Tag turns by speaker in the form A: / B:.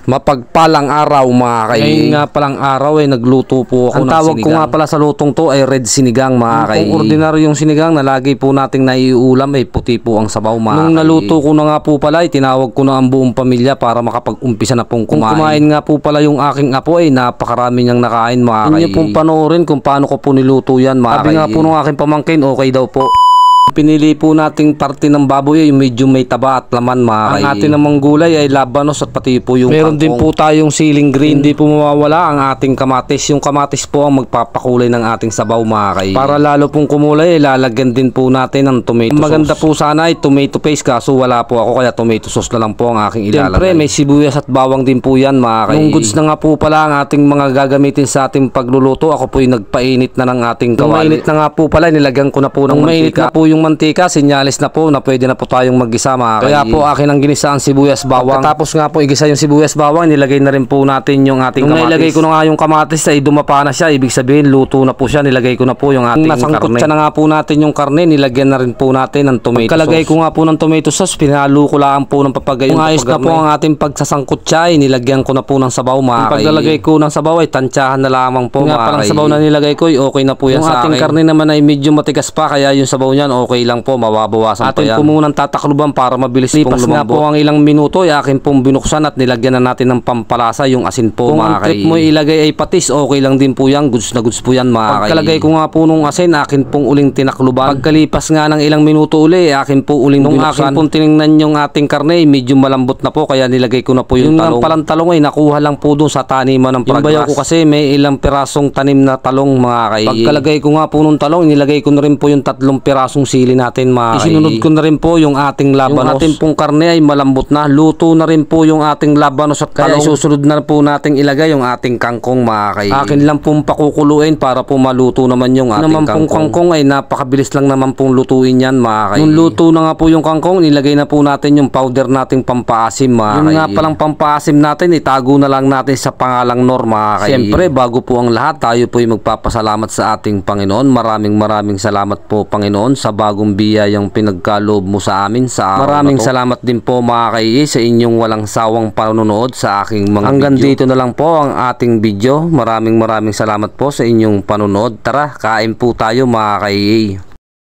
A: Mapagpalang araw mga kay. Ngayon nga palang araw ay nagluto po ako ng sinigang. Ang tawag ko nga pala sa lutong to ay red sinigang mga kay. Kung ordinaryong sinigang na lagi po nating naiulam ay puti po ang sabaw mga kay. Nung naluto ko na nga po pala ay tinawag ko na ang buong pamilya para makapag-umpisa na pong kumain. Kung kumain nga po pala yung aking apo ay napakarami niyang nakain mga kay. Inyo pong panoorin kung paano ko po niluto yan mga kay. Sabi nga po ng aking pamangkin okay daw po. Pinili po nating parte ng baboy ay medyo may taba at laman mga kay. Ang atin namang gulay ay labanos at pati po yung meron kangkong. Din po tayong siling green. Hindi po mawawala ang ating kamatis. Yung kamatis po ang magpapakulay ng ating sabaw mga kay. Para lalo pong kumulay ay lalagyan din po natin ng tomato sauce. Maganda po sana ay tomato paste kaso wala po ako kaya tomato sauce na lang po ang aking ilalagay. Siyempre may sibuyas at bawang din po yan mga kay. Nung goods na nga po pala ang ating mga gagamitin sa ating pagluluto ako po ay nagpainit na ng ating kawali. Mainit na nga po pala nilagyan ko na po ng mantika. Po yung mantika, sinyalis na po na pwede na po tayong mag-gisa mga kay. Kaya po akin ang ginisa ang sibuyas bawang. Tapos nga po igisa yung sibuyas bawang, nilagay na rin po natin yung ating kamatis. Nung nilagay ko na nga yung kamatis ay dumapa na siya, ibig sabihin luto na po siya. Nilagay ko na po yung ating nasangkot karne. Siya na nga po natin yung karne, nilagyan na rin po natin ng tomato sauce. Pagkalagay ko nga po ng tomato sauce, pinalo ko lang po ng papagay. Kung ayos na po ang ating pagsasangkot siya, ay nilagyan ko na po ng sabaw mga kay. Pagkalagay ko ng sabaw ay tansyahan na lamang po mga kay. Nga palang sabaw na nilagay ko ay okay na po yan sa akin. Yung ating karne naman ay medyo matigas pa kaya yung sabaw niyan okay lang po, mababawasan pa yan. Atin po munang tatakluban para mabilis pong lumambot. Nga po ang ilang minuto ay akin pong binuksan at nilagyan na natin ng pampalasa yung asin po mga kay. Kung ang trip mo ilagay ay patis, okay lang din po yan, goods na goods po yan mga kay. Pagkalagay ko nga po nung asin, akin pong uling tinakluban. Pagkalipas nga ng ilang minuto uli, akin po uling binuksan. Nung akin pong tinignan yung ating karne, medyo malambot na po kaya nilagay ko na po yung talong. Yung palang talong ay nakuha lang po doon sa taniman ng pragras. Yung bayaw ko kasi may ilang pirasong tanim na talong mga kay. Pagkalagay ko nga po nung talong, nilagay ko na rin po yung 3 pirasong sili natin mga kay. Isinunod ko na rin po yung ating labanos. Yung ating pong karne ay malambot na. Luto na rin po yung ating labanos at talong. Kaya susunod na po nating ilagay yung ating kangkong mga kay. Akin lang pong pakukuluin para po maluto naman yung ating naman kangkong. Pong kangkong ay napakabilis lang naman pong lutuin yan mga kay. Nung luto na nga po yung kangkong, nilagay na po natin yung powder nating pampaasim mga kay. Yung nga palang pampaasim natin, itago na lang natin sa pangalang Nor mga kay. Siyempre bago po ang lahat, tayo po ay magpapasalamat sa ating Panginoon. Maraming salamat po Panginoon sa bagong biyayang pinagkaloob mo sa amin sa araw. Maraming salamat din po mga kay sa inyong walang sawang panonood sa aking mga hanggang video. Dito na lang po ang ating video. Maraming salamat po sa inyong panonood. Tara, kain po tayo mga kay.